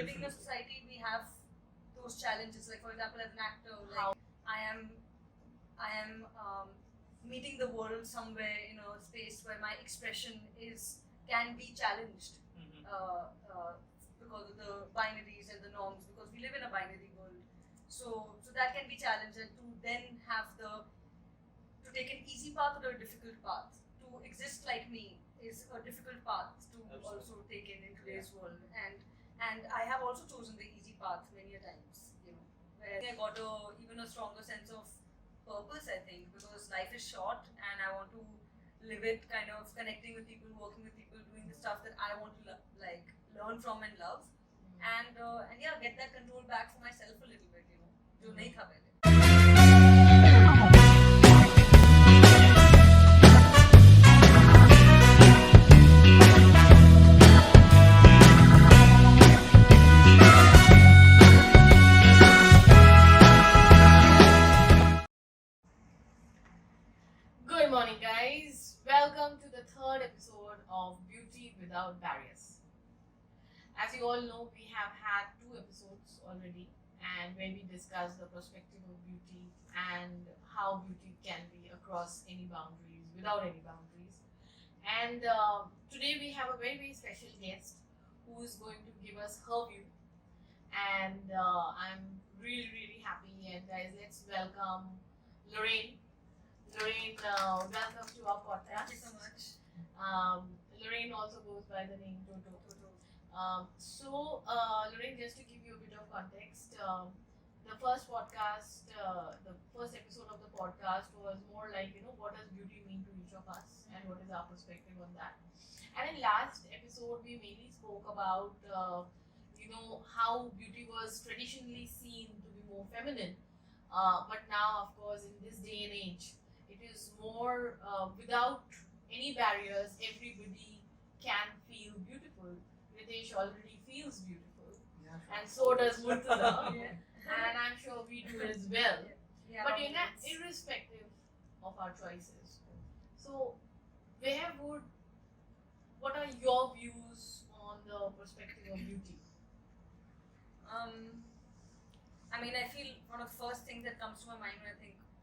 living in a society, we have those challenges. Like for example, as an actor, like I am meeting the world somewhere in a space where my expression can be challenged because of the binaries and the norms. Because we live in a binary world, so that can be challenged, and to then have to take an easy path or a difficult path. To exist like me is a difficult path to also take in today's world, and I have also chosen the easy path many a times. Where I got even a stronger sense of purpose. I think because life is short, and I want to live it kind of connecting with people, working with people, doing the stuff that I want to learn from and love, and yeah, get that control back for myself a little bit. जो नहीं था पहले. Good morning, guys. Welcome to the third episode of Beauty Without Barriers. As you all know, we have had 2 episodes already, and where we discussed the perspective of beauty and how beauty can be across any boundaries, without any boundaries. And today we have a very, very special guest who is going to give us her view. And I'm really, really happy. And guys, let's welcome Lorraine. Lorraine, welcome to our podcast. Thank you so much. Lorraine also goes by the name Toto. Lorraine, just to give you a bit of context, the first podcast, the first episode of the podcast was more like, what does beauty mean to each of us and what is our perspective on that. And in last episode, we mainly spoke about, how beauty was traditionally seen to be more feminine. But now, of course, in this day and age, it is more without any barriers, everybody can feel beautiful. Ritesh already feels beautiful, and so does Murtaza, and I'm sure we do as well. But irrespective of our choices. So, what are your views on the perspective of beauty? I feel one of the first things that comes to my mind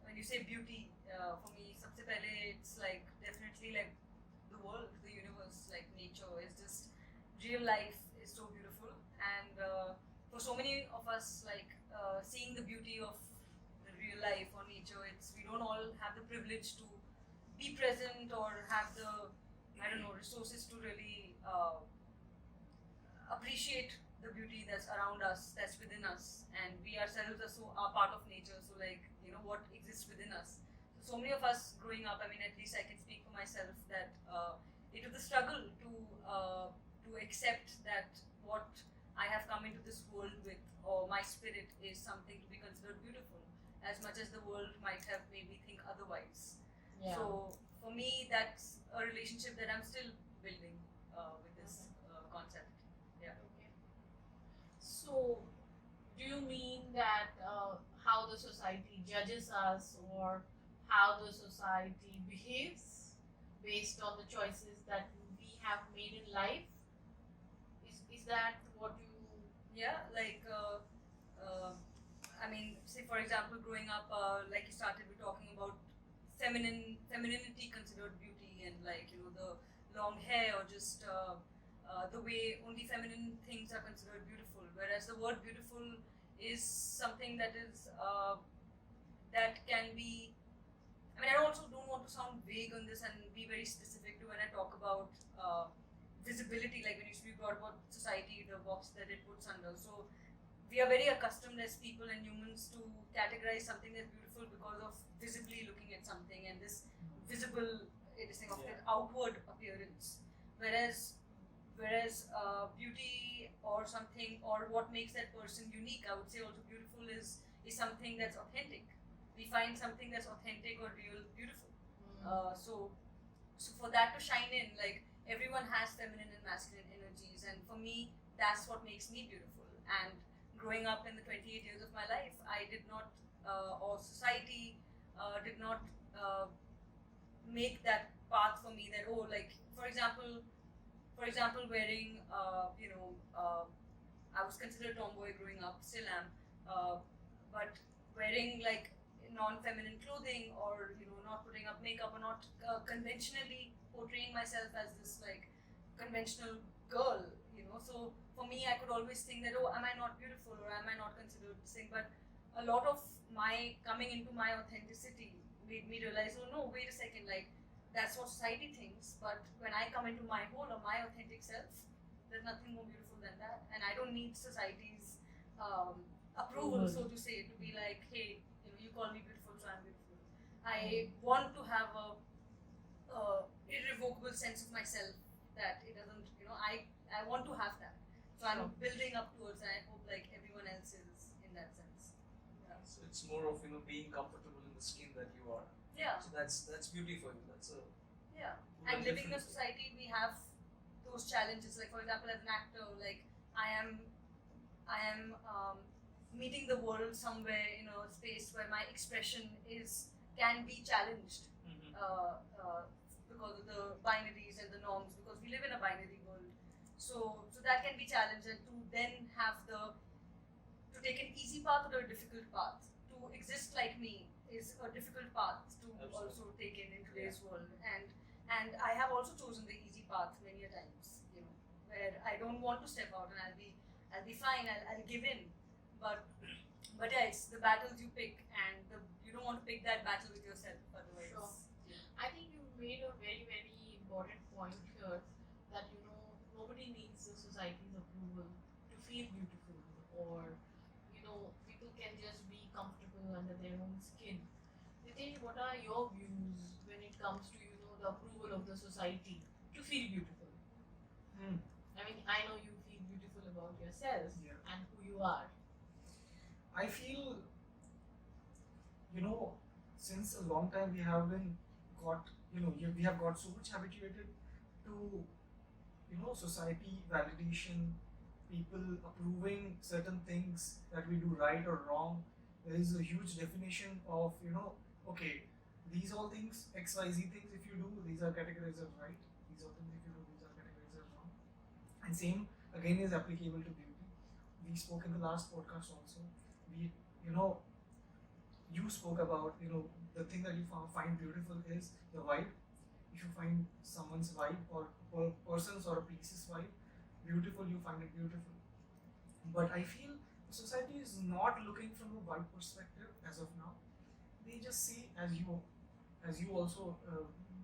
when you say beauty, for me, sabse pehle, it's like definitely like the world, the universe, like nature is just real life is so beautiful, and for so many of us, seeing the beauty of the real life or nature, we don't all have the privilege to be present or have the resources to really appreciate the beauty that's around us, that's within us, and we ourselves are part of nature. So what exists within us. So many of us growing up, at least I can speak for myself that it was a struggle to accept that what I have come into this world with, or my spirit, is something to be considered beautiful, as much as the world might have made me think otherwise. Yeah. So for me, that's a relationship that I'm still building with this concept. Yeah. Okay. So, do you mean that how the society judges us or how the society behaves based on the choices that we have made in life? Is that what you... Yeah, say for example, growing up, like you started with talking about femininity considered beauty, and the long hair, or just the way only feminine things are considered beautiful, whereas the word beautiful is something that is that can be. I also don't want to sound vague on this and be very specific to when I talk about visibility, like when you speak about society, the box that it puts under. So we are very accustomed as people and humans to categorize something that's beautiful because of visibly looking at something and this visible that outward appearance. Whereas beauty or something, or what makes that person unique, I would say also beautiful is something that's authentic. We find something that's authentic or real beautiful. So for that to shine in, everyone has feminine and masculine energies, and for me, that's what makes me beautiful. And growing up in the 28 years of my life, I did not, or society did not make that path for me. That for example, wearing I was considered tomboy growing up, still am. Uh, but wearing like non-feminine clothing, or not putting up makeup, or not conventionally portraying myself as this like conventional girl. So for me, I could always think that, oh, am I not beautiful, or am I not considered this thing? But a lot of my coming into my authenticity made me realize, oh no, wait a second, like that's what society thinks. But when I come into my whole or my authentic self, there's nothing more beautiful than that, and I don't need society's approval, so to say, to be like, hey, you call me beautiful, so I'm beautiful. I want to have a irrevocable sense of myself that it doesn't, I want to have that. So I'm building up towards, and I hope like everyone else is in that sense. Yeah. So it's more of being comfortable in the skin that you are. Yeah. So that's beauty for you. That's a yeah. And living in a society, we have those challenges. Like for example, as an actor, like I am meeting the world somewhere in a space where my expression can be challenged because of the binaries and the norms. Because we live in a binary world, so that can be challenged, and to then have to take an easy path or a difficult path. To exist like me is a difficult path to also take in today's world, and I have also chosen the easy path many a times, where I don't want to step out, and I'll be fine, I'll give in, but yeah, it's the battles you pick, and you don't want to pick that battle with yourself, otherwise. Sure. I think you made a very, very important point here that nobody needs the society's approval to feel beautiful, or people can just be comfortable under their own skin. Nitesh, what are your views when it comes to the approval of the society to feel beautiful? I mean, I know you feel beautiful about yourself and who you are. I feel, since a long time we have we have got so much habituated to, society validation, people approving certain things that we do right or wrong. There is a huge definition of, okay, these all things, XYZ things, if you do, these are categorized as right. These all things, if you do, these are categorized as wrong. And same again is applicable to beauty. We spoke in the last podcast also. You spoke about, the thing that you find beautiful is the vibe. If you find someone's vibe, or person's or a place's vibe beautiful, you find it beautiful. But I feel the society is not looking from a vibe perspective as of now. They just see, as you also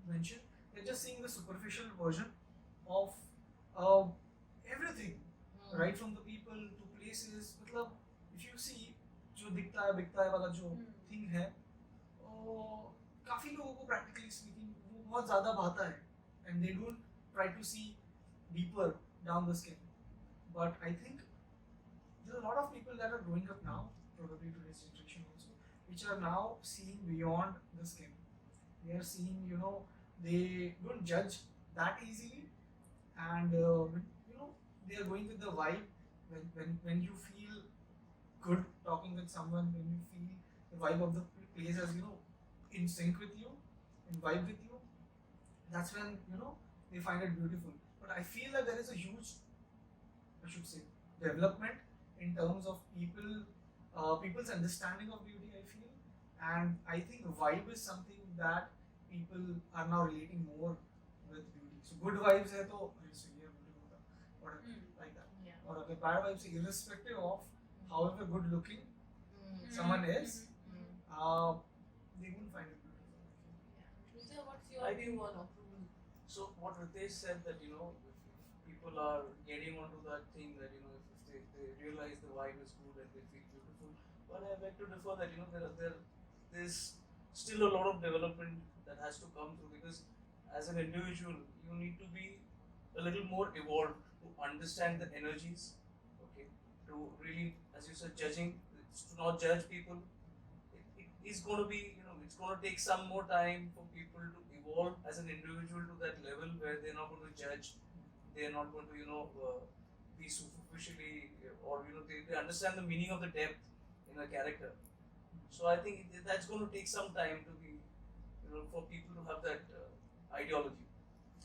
mentioned, they're just seeing the superficial version of everything, right from the people to places. मतलब if you see जो दिखता है वाला जो thing है, काफी लोगों को practically speaking वो बहुत ज़्यादा भाता है, and they don't try to see deeper down the skin. But I think there are a lot of people that are growing up now, probably today's generation also, which are now seeing beyond the skin. They are seeing, they don't judge that easily, and they are going with the vibe. When you feel good talking with someone, when you feel the vibe of the place as in sync with you, in vibe with you, that's when they find it beautiful. But I feel that there is a huge, I should say, development in terms of people's understanding of beauty, I feel. And I think vibe is something that people are now relating more with beauty. So good vibes hai to or like that. Yeah. Or the bad vibes, irrespective of however good looking someone is, they won't find it beautiful. Rita, what's your view on approval? So what Ritesh said, that if people are getting onto that thing, that if they realize the vibe is good and they feel beautiful, but I beg to differ that there's still a lot of development that has to come through, because as an individual you need to be a little more evolved to understand the energies, okay, to really, as you said, judging, it's to not judge people. It is going to be, it's going to take some more time for people to evolve as an individual to that level where they're not going to judge, they're not going to be superficially, or they understand the meaning of the depth in a character. So I think that's going to take some time to be, for people to have that ideology.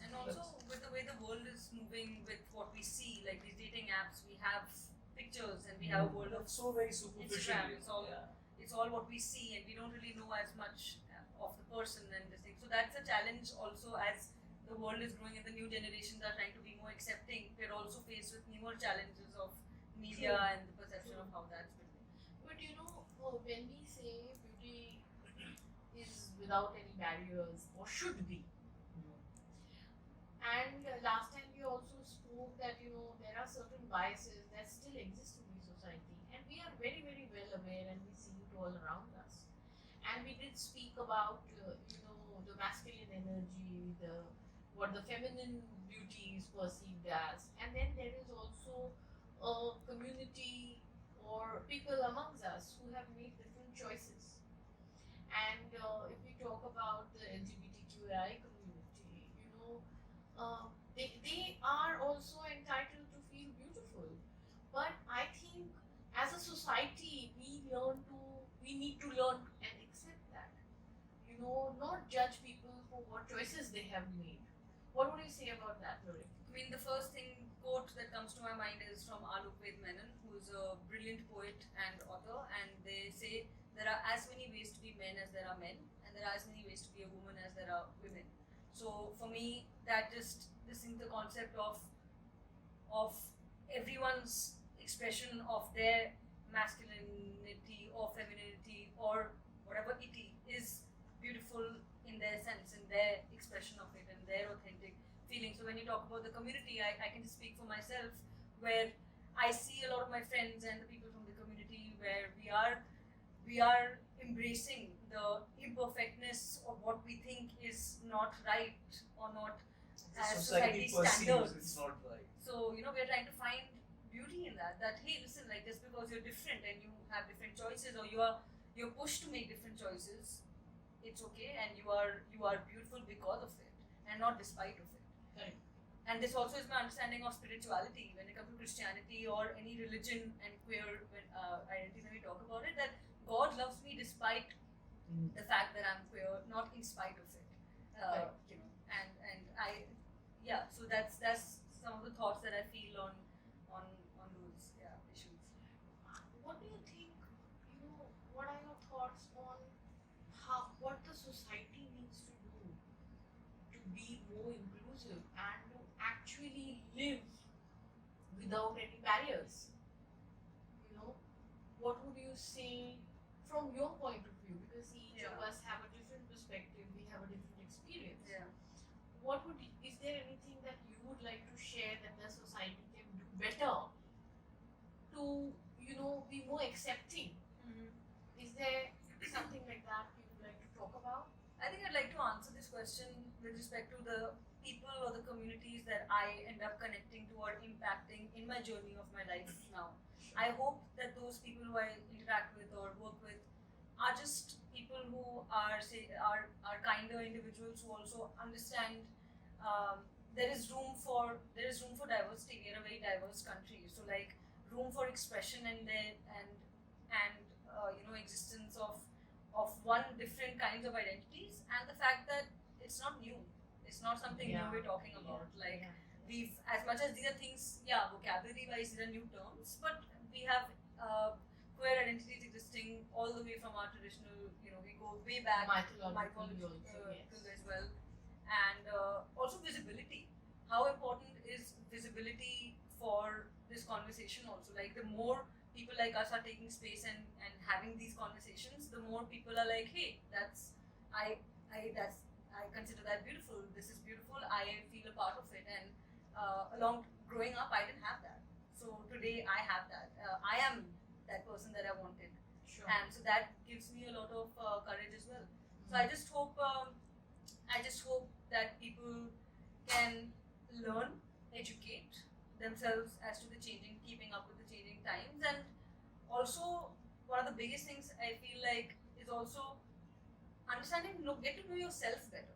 And also with the way the world is moving, with what we see, like these dating apps, we have we have a world of That's so very superficial. Instagram. It's all Yeah. it's all what we see, and we don't really know as much of the person and this thing. So that's a challenge also as the world is growing and the new generations are trying to be more accepting. We're also faced with newer challenges of media True. and the perception of how that's been. But you know, when we say beauty is without any barriers or should be, and last time we also spoke that you know there are certain biases that still exist in the society, and we are very very well aware, and we see it all around us. And we did speak about you know the masculine energy, the what the feminine beauty is perceived as, and then there is also a community or people amongst us who have made different choices. And if we talk about the LGBTQI community, you know, they are also entitled to feel beautiful. But I think as a society, we need to learn and accept that. You know, not judge people for what choices they have made. What would you say about that, Lorraine? I mean, the first quote that comes to my mind is from Alok Menon, who's a brilliant poet and author, and they say there are as many ways to be men as there are men, and there are as many ways to be a woman as there are women. So for me, that just this is the concept of everyone's expression of their masculinity or femininity or whatever it is beautiful in their sense, in their expression of it, and their authentic feeling. So when you talk about the community, I can just speak for myself, where I see a lot of my friends and the people from the community where we are embracing the imperfectness of what we think is not right or not The as society society perceives standards. it's not right. So, you know, we're trying to find beauty in that. That hey, listen, like just because you're different and you have different choices, or you're pushed to make different choices, it's okay, and you are beautiful because of it and not despite of it. Correct. And this also is my understanding of spirituality when it comes to Christianity or any religion and queer identity. When we talk about it, that God loves me despite the fact that I'm queer, not in spite of it. Right. You know, and I, yeah. So that's some of the thoughts that I feel on those issues. What do you think? You know, what are your thoughts on what the society needs to do to be more inclusive and to actually live without any barriers? You know, what would you say from your point of view? Because each of Yeah. us have a different perspective, we have a different experience. Yeah. Is there anything that you would like to share that the society can do better to, you know, be more accepting? Is there something like that you would like to talk about? I think I'd like to answer this question with respect to the people or the communities that I end up connecting to or impacting in my journey of my life now. I hope that those people who I interact with or work with are just people who are kinder individuals who also understand there is room for diversity. We are a very diverse country, so like room for expression and you know, existence of one different kinds of identities, and the fact that it's not new. It's not something new we're talking about. Like we've, as much as these are things, vocabulary wise, these are new terms, but we have queer identities existing all the way from our traditional, you know, we go way back, Mythological mythological as well, and also visibility. How important is visibility for this conversation also? Like the more people like us are taking space and having these conversations, the more people are like, hey, I consider that beautiful. This is beautiful. I feel a part of it. And along growing up, I didn't have that. So today I have that. I am that person that I wanted, Sure. and so that gives me a lot of courage as well. So I just hope that people can learn, educate themselves as to keeping up with the changing times, and also one of the biggest things I feel like is also get to know yourself better.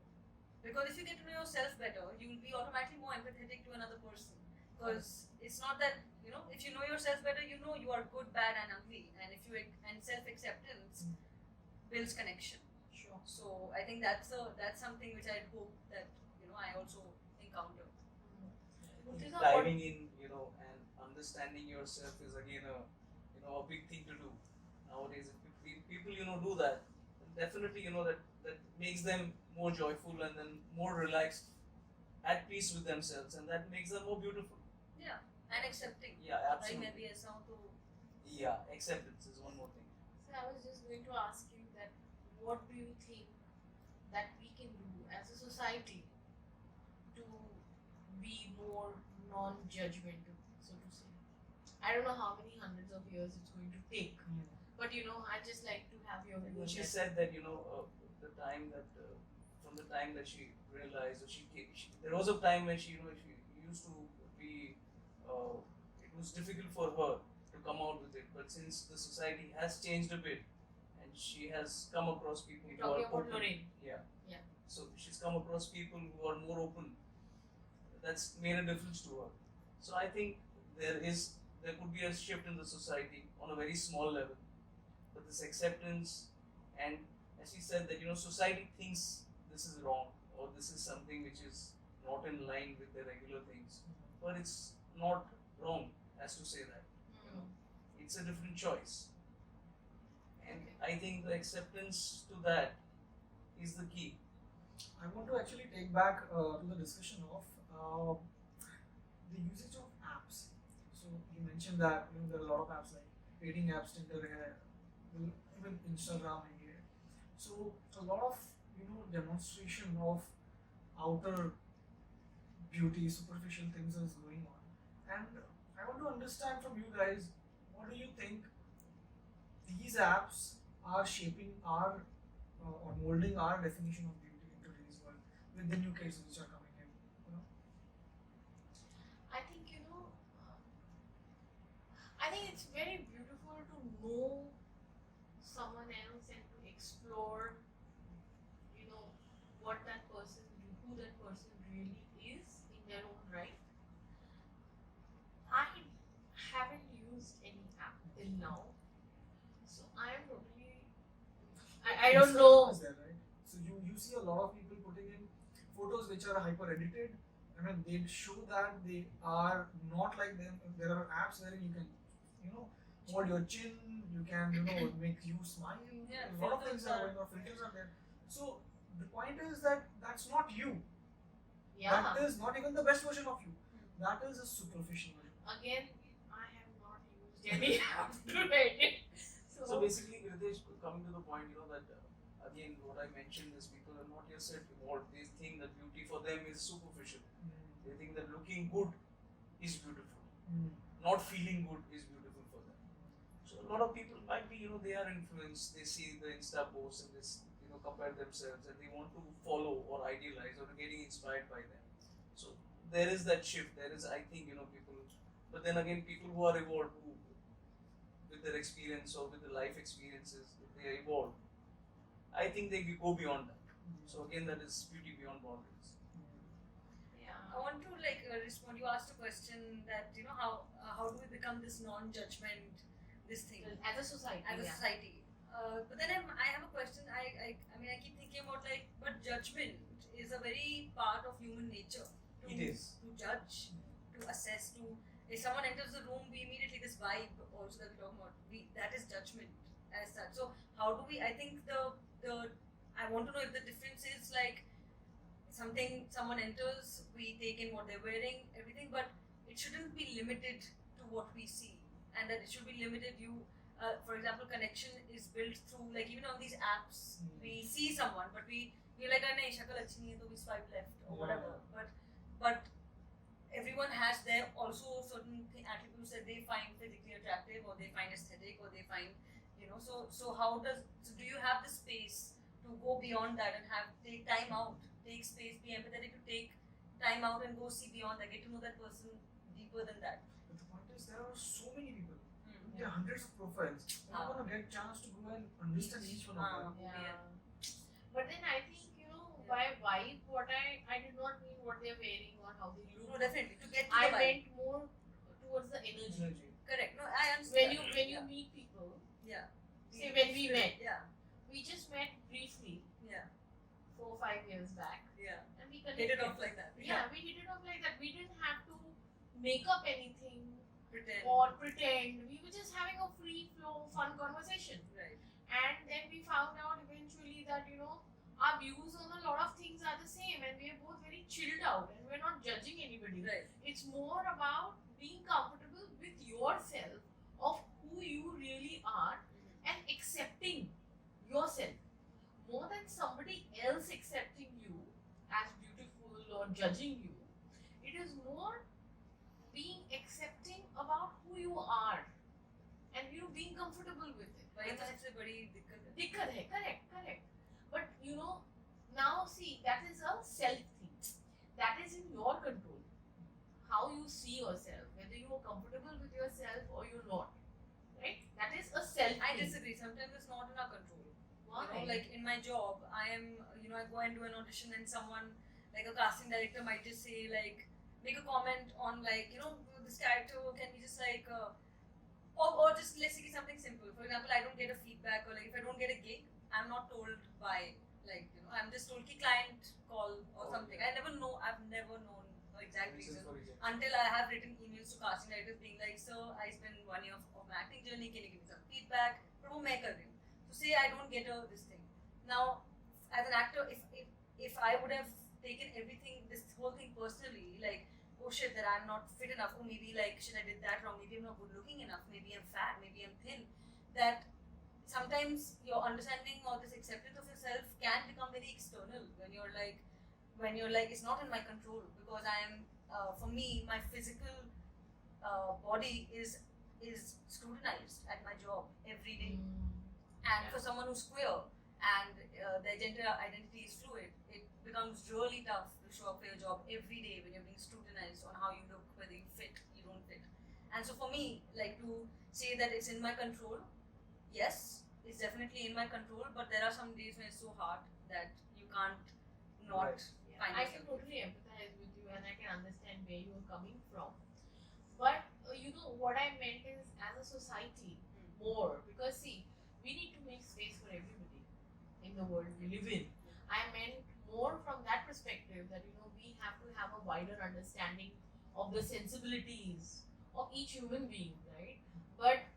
Because if you get to know yourself better, you will be automatically more empathetic to another person. Because it's not that, you know, if you know yourself better, you know you are good, bad, and ugly, and self acceptance builds connection. Sure. So I think that's something which I hope that, you know, I also encounter. What is our Diving in, you know, and understanding yourself is again a a big thing to do nowadays. If people do that, then definitely that makes them more joyful and then more relaxed, at peace with themselves, and that makes them more beautiful. Yeah, and accepting. Yeah, Right? absolutely. Maybe as sound to. Yeah, acceptance is one more thing. So I was just going to ask you that what do you think that we can do as a society to be more non-judgmental, so to say? I don't know how many hundreds of years it's going to take, but I'd just like to have your view on She that. said that the time that from the time that she realized, or there was a time when she she used to be it was difficult for her to come out with it, but since the society has changed a bit and she has come across people You're who are talking about open. Lorraine. Yeah. So she's come across people who are more open. That's made a difference to her. So I think there could be a shift in the society on a very small level, but this acceptance, and as she said that society thinks this is wrong or this is something which is not in line with the regular things, but it's not wrong as to say that. It's a different choice, and Okay. I think the acceptance to that is the key. I want to actually take back to the discussion of the usage of apps. So you mentioned that there are a lot of apps like dating apps, Tinder, even Instagram, here. So a lot of demonstration of outer beauty, superficial things is going on, and I want to understand from you guys, what do you think these apps are shaping our or molding our definition of beauty in today's world with the new kids which are coming in. I think I think it's very beautiful to know someone else and to explore, what that person, who that person really is in their own right. I haven't used any app till now, so I am totally. I don't Instagram know. is there, right? So you see a lot of people putting in photos which are hyper edited. I mean, they show that they are not like them. There are apps wherein you can, hold your chin. You can, make you smile. Yeah, A lot of filters things are are- going on. Filters are there. So the point is that that's not you. Yeah. That is not even the best version of you. That is a superficial version. Again, I have not used any app to edit. So basically, Ritesh, coming to the point, that again, what I mentioned is people are not yet evolved. They think that beauty for them is superficial. They think that looking good is beautiful. Not feeling good is beautiful for them. So a lot of people might be, they are influenced. They see the Insta posts and this, compare themselves, and they want to follow or idealize or getting inspired by them. So there is that shift. There is, I think, people. But then again, people who are evolved, who with their experience or with the life experiences, if they are evolved, I think they go beyond that. So again, that is beauty beyond boundaries. Yeah. I want to respond. You asked a question that how do we become this non-judgment, this thing As a society. as a yeah. society. But then I have a question. I mean I keep thinking about but judgment is a very part of human nature. It is. To judge, to assess, to if someone enters the room, we immediately this vibe also that we're talking about. That is judgment as such. So how do we? I think the I want to know if the difference is someone enters, we take in what they're wearing, everything, but it shouldn't be limited to what we see, and that it should be limited. For example, connection is built through even on these apps. We see someone, but we're like, nahi, shakal achhi nahi hai, so we swipe left or whatever. But everyone has their also certain attributes that they find physically attractive, or they find aesthetic, or they find So do you have the space to go beyond that and take time out, take space, be empathetic to take time out and go see beyond that, get to know that person deeper than that. But the point is, there are so many people. Mm. There are hundreds of profiles. You're not going to get a chance to go and understand each one of them. Yeah. But then I think, by vibe, what I did not mean what they're wearing or how they look. No, definitely to get to I the vibe. meant more towards the energy. Energy. Correct. No, I understand. When you meet people, Yeah. say when we met, Yeah. we just met briefly Yeah. 4 or 5 years back, Yeah. and we Hit connected. it off like that. Yeah, we hit it off like that. We didn't have to make up anything Pretend. or pretend. We were just having a free fun conversation. Right. And then we found out eventually that, our views on a lot of things are the same, and we are both very chilled out, and we're not judging anybody. Right. It's more about being comfortable with yourself, of who you really are, and accepting yourself more than somebody else accepting you as beautiful or judging you. It is more being accepting about who you are, and being comfortable with it. भाई तो सबसे बड़ी दिक्कत है. दिक्कत है, correct. But now see, that is a self thing. That is in your control. How you see yourself, whether you are comfortable with yourself or you're not. Right? That is a self I thing. disagree. Sometimes it's not in our control. Why? Like in my job, I go and do an audition, and someone, like a casting director, might just say, like, make a comment on, like, this character, can we just, like, or just, let's say something simple. For example, I don't get a feedback, or like if I don't get a gig, I'm not told by, like, I'm just told ki client call or something. I've never known the exact reason until I have written emails to casting directors being like, sir, I spent 1 year of my acting journey, can you give me some feedback? But wo main kar rahi hu. So say I don't get this thing. Now, as an actor, if I would have taken this whole thing personally, like, oh shit, that I'm not fit enough, or maybe like, shit, I did that wrong, maybe I'm not good looking enough, maybe I'm fat, maybe I'm thin, that sometimes your understanding or this acceptance of yourself can become very external when you're like, it's not in my control, because I am, for me, my physical body is scrutinized at my job every day. And for someone who's queer and their gender identity is fluid, it becomes really tough to show up for your job every day when you're being scrutinized on how you look, whether you fit, you don't fit. And so for me, like, to say that it's in my control, yes, it's definitely in my control, but there are some days when it's so hard that you can't not find I can yourself. totally empathize with you, and I can understand where you're coming from. But what I meant is, as a society, more, because see, we need to make space for everybody in the world we live in. I meant more from that perspective that we have to have a wider understanding of the sensibilities of each human being, right? But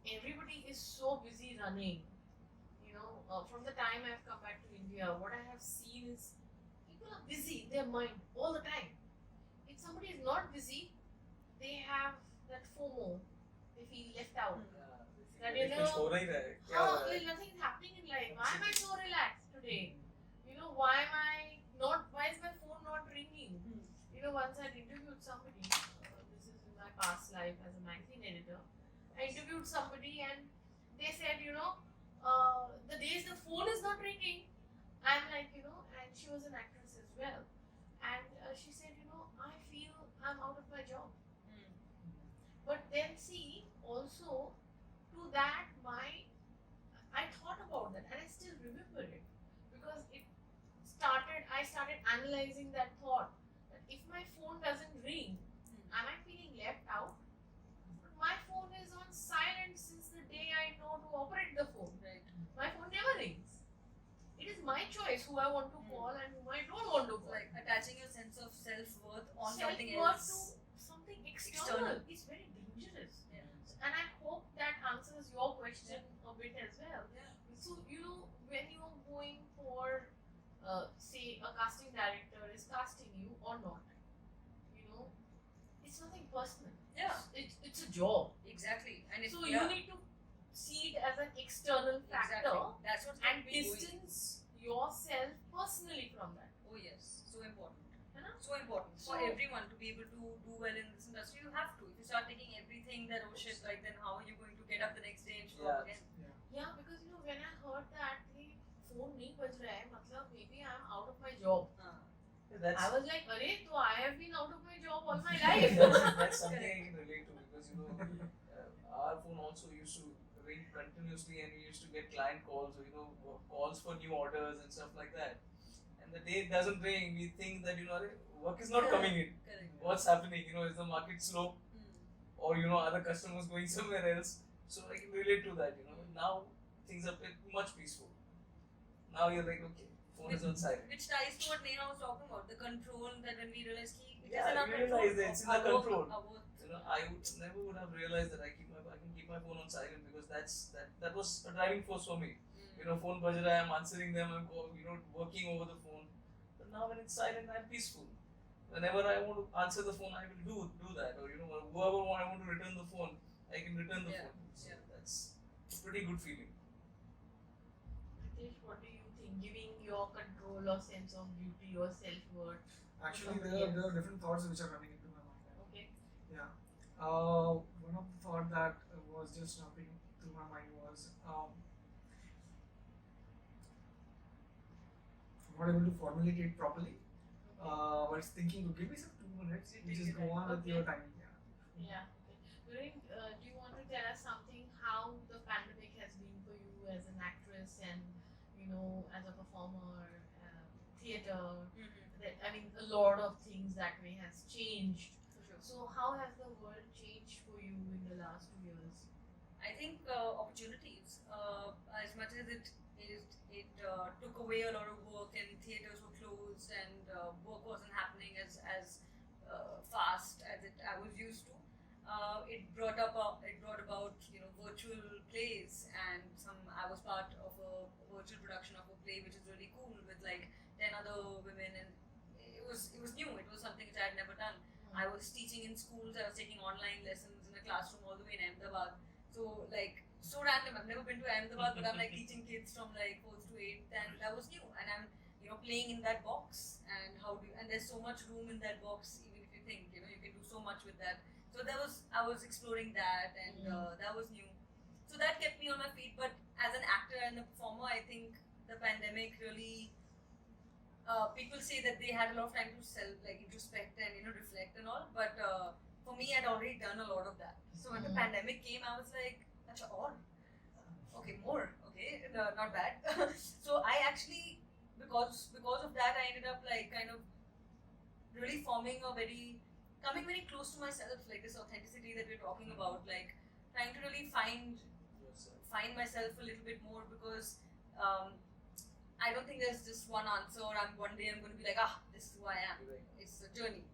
everybody is so busy running. From the time I've come back to India, what I have seen is people are busy in their mind all the time. If somebody is not busy, they have that FOMO. They feel left out. That कुछ हो नहीं रहा है, क्या हो रहा है? nothing is happening in life. Why am I so relaxed today? Why is my phone not ringing? Once I interviewed somebody, this is in my past life as a magazine editor, I interviewed somebody and they said, the days the phone is not ringing, I'm like, and she was an actress as well. And she said, I feel I'm out of my job. But then see, also, to that, I thought about that and I still remember it, because I started analyzing that thought, that if my phone doesn't ring, am I feeling left out? But my phone is on silent since the day I know to operate the phone. Right. My phone never rings. It is my choice who I want to call and who I don't want to call. Like attaching your sense of self-worth on something Self-worth else. to something external is very dangerous. Yeah. And I hope that answers your question a bit as well. Yeah. So, when you're going for, say, a casting director is casting you or not, it's nothing personal. Yeah. It's a job. Exactly. And So you need to see it as an external factor Exactly. That's what's and going to be going. distance yourself personally from that. Oh yes, so important. You know? So important for So- everyone to be able to do well in this industry. You have to. If you start taking everything that oh shit, like then how are you going to get up the next day and show up again? Yeah, because when I heard that the phone नहीं बज रहा है, मतलब maybe I'm out of my job. That's I was like, अरे तो I have been out of my job all my life. that's something I can relate to, because our phone also used to ring continuously, and we used to get client calls or calls for new orders and stuff like that. And the day it doesn't ring, we think that work is not coming in. Correct. What's happening? Is the market slow, or other customers going somewhere else? So I can relate to that. Now things are much peaceful. Now you're like, okay, phone is on silent. Which ties to what Neha was talking about, the control that when we realize it is Yeah, in our we control. realize that it's in our control. I would never would have realized that I can keep my phone on silent, because that was a driving force for me. Phone budget, I am answering them, working over the phone. But now when it's silent, I'm peaceful. Whenever I want to answer the phone, I will do that. Or whoever I want to return the phone, I can return the phone. So that's a pretty good feeling. Ritesh, what do you think? Giving your control or sense of beauty or self-worth. Actually, there are different thoughts which are running into my mind. Okay. Yeah. One of the thought that was just jumping through my mind was I'm not able to formulate it properly. I was thinking to give me some 2 minutes. You just go on with your time. Yeah. Okay. During, do you want to tell us something how the pandemic has been for you as an actress and as a performer, theater? I mean, a lot of things that way has changed. For sure. So how has the world changed for you in the last 2 years? I think opportunities. As much as it took away a lot of work and theaters were closed and work wasn't happening as fast as I was used to. It brought about virtual plays, and I was part of a virtual production of a play which is really cool with like 10 other women, and it was new. It was something which I had never done. I was teaching in schools. I was taking online lessons in a classroom all the way in Ahmedabad. So like so random. I've never been to Ahmedabad, but I'm like teaching kids from like 4th to 8th, and that was new. And I'm playing in that box, and there's so much room in that box. Even if you think you can do so much with that. So I was exploring that, and that was new. So that kept me on my feet. But as an actor and a performer, I think the pandemic really. People say that they had a lot of time to introspect and reflect and all, but for me, I'd already done a lot of that. So when the pandemic came, I was like, "Acha, or okay, more okay, no, not bad." So I actually, because of that, I ended up like kind of really coming very close to myself, like this authenticity that we're talking about, like trying to really find myself a little bit more, because I don't think there's just one answer, or one day I'm going to be like, this is who I am. Right. It's a journey,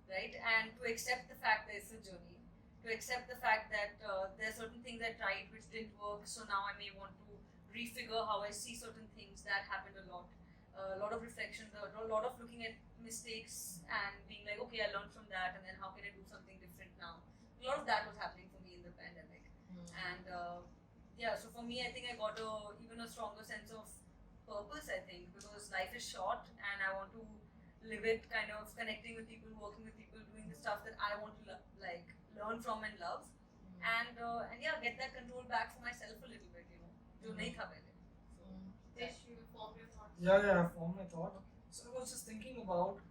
right? And to accept the fact that it's a journey, to accept the fact that there are certain things I tried which didn't work, so now I may want to refigure how I see certain things. That happened a lot. A lot of reflection, a lot of looking at mistakes and being like, okay, I learned from that, and then how can I do something different now? A lot of that was happening for me in the pandemic. And so for me, I think I got even a stronger sense of purpose, I think, because life is short and I want to live it kind of connecting with people, working with people, doing the stuff that I want to learn from and love, and get that control back for myself a little bit, जो नहीं था पहले. Ritesh, you form your thoughts. Yeah, I formed my thought. So I was just thinking about,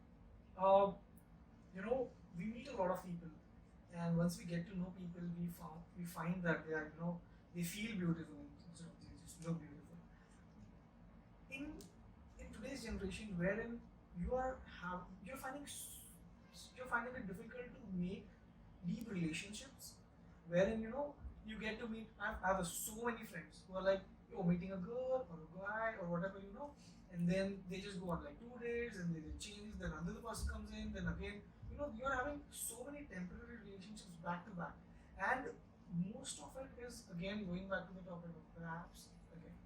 we meet a lot of people, and once we get to know people, we find that they are, they feel beautiful instead of they just look beautiful. In today's generation, wherein you're finding it difficult to make deep relationships, wherein you get to meet. I have so many friends who are like, meeting a girl or a guy or whatever, and then they just go on like 2 days, and they change. Then another person comes in, then again, you're having so many temporary relationships back to back, and most of it is again going back to the topic of the apps again.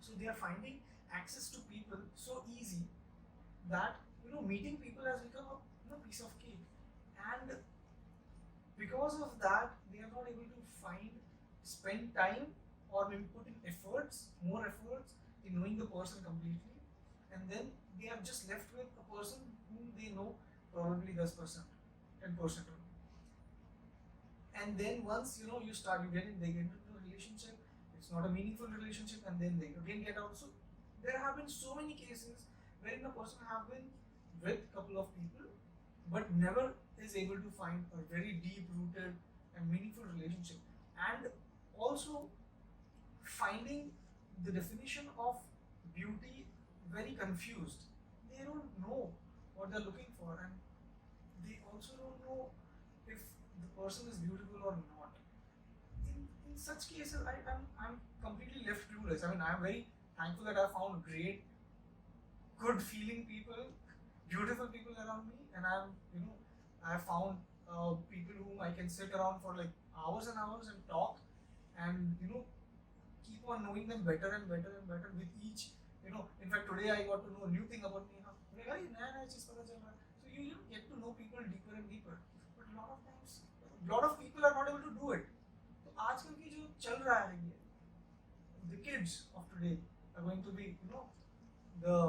So they are finding access to people so easy that meeting people has become a piece of cake, and because of that they are not able to spend time or maybe put in more efforts in knowing the person completely, and then they are just left with a person whom they know probably 10%, 10% only. And then once they get into a relationship, it's not a meaningful relationship, and then they again get out. So there have been so many cases wherein a person have been with a couple of people but never is able to find a very deep rooted and meaningful relationship, and also finding the definition of beauty very confused. They don't know what they're looking for, and they also don't know if the person is beautiful or not. In such cases, I'm completely left clueless. I mean, I'm very thankful that I found great, good feeling people, beautiful people around me, and I found people whom I can sit around for like hours and hours and talk, and keep on knowing them better and better and better with each. In fact, today I got to know a new thing about Neha. Like, "Arey, naya cheez pata chal raha hai." So you get to know people deeper and deeper. But a lot of times, a lot of people are not able to do it. So आजकल की जो चल रहा है ये, the kids of today are going to be, the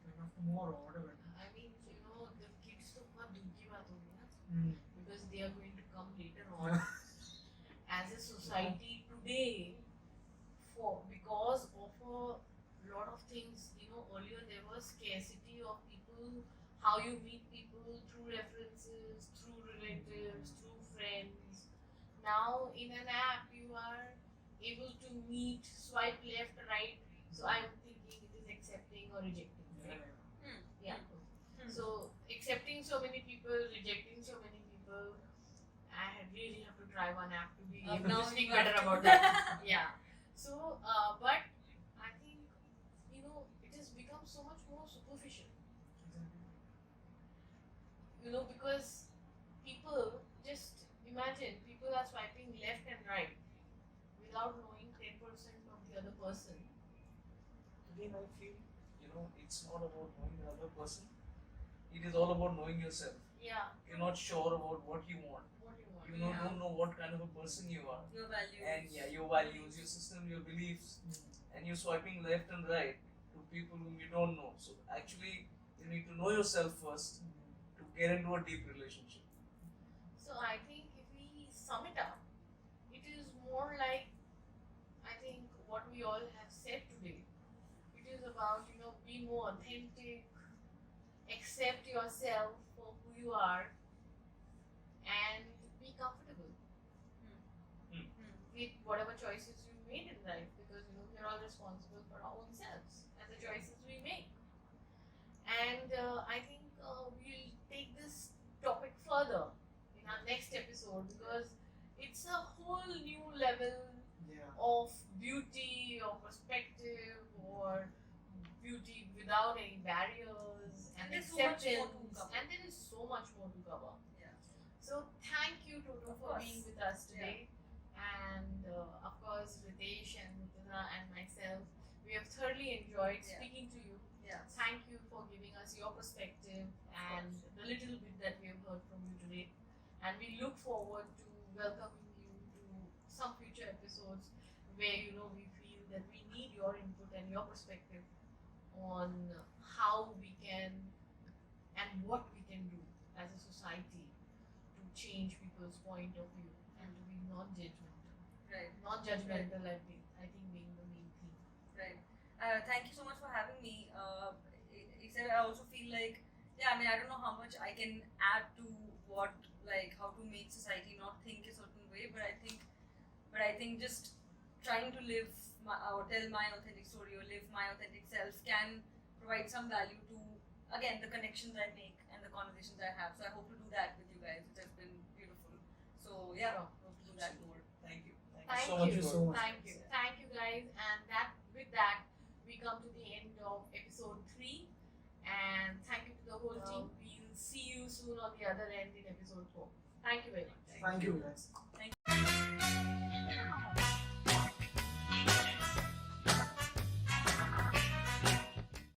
kind of tomorrow or whatever. I mean, the kids तो बहुत दूर की बात होगी ना, Mm. because they are going to come later on. As a society today, because of a lot of things, earlier there was scarcity of people, how you meet people through references, through relatives, through friends. Now in an app you are able to meet, swipe left, right. So I'm thinking it is accepting or rejecting. Yeah. Right? Yeah. Hmm. So accepting so many people, rejecting so many people, I really have to try one app to be able Now to speak you have better to. about that. Yeah. So, but I think it has become so much more superficial. Because people just imagine people are swiping left and right without knowing 10% of the other person. Again, I feel, it's not about knowing the other person. It is all about knowing yourself. Yeah. You're not sure about what you want. What you want. You don't know what kind of a person you are. Your values. And your values, your system, your beliefs. And you're swiping left and right to people whom you don't know. So actually, you need to know yourself first to get into a deep relationship. So I think if we sum it up, it is more like, I think what we all have said today. It is about be more authentic, accept yourself for who you are, and be comfortable with whatever choices you made in life, because we're all responsible for our own selves and the choices we make. And I think we'll take this topic further in our next episode, because it's a whole new level Yeah. of beauty or perspective, or beauty without any barriers, and There's so much more to acceptance, cover. and there is so much more to cover. Yeah. So thank you, Toto, Of for course. being with us today. And of course, Ritesh and Mutana and myself, we have thoroughly enjoyed Yeah. speaking to you. Yeah. Thank you for giving us your perspective and the little bit that we have heard from you today. And we look forward to welcoming you to some future episodes where we feel that we need your input and your perspective on how we can and what we can do as a society to change people's point of view and to be non-judgmental. Right. Non-judgmental, I think being the main theme. Right. Thank you so much for having me. Except I also feel like, I don't know how much I can add to what, how to make society not think a certain way, but I think just trying to live or tell my authentic story or live my authentic self can provide some value to, again, the connections I make and the conversations I have. So I hope to do that with you guys. It has been beautiful. So yeah, Sure. hope to do that more. Thank you. Thank so much you. for so much. Thank you. Thank you, guys. And with that, we come to the end of episode 3. And thank you to the whole team. We'll see you soon on the other end in episode 4. Thank you very much. Thank you, guys. Thank you.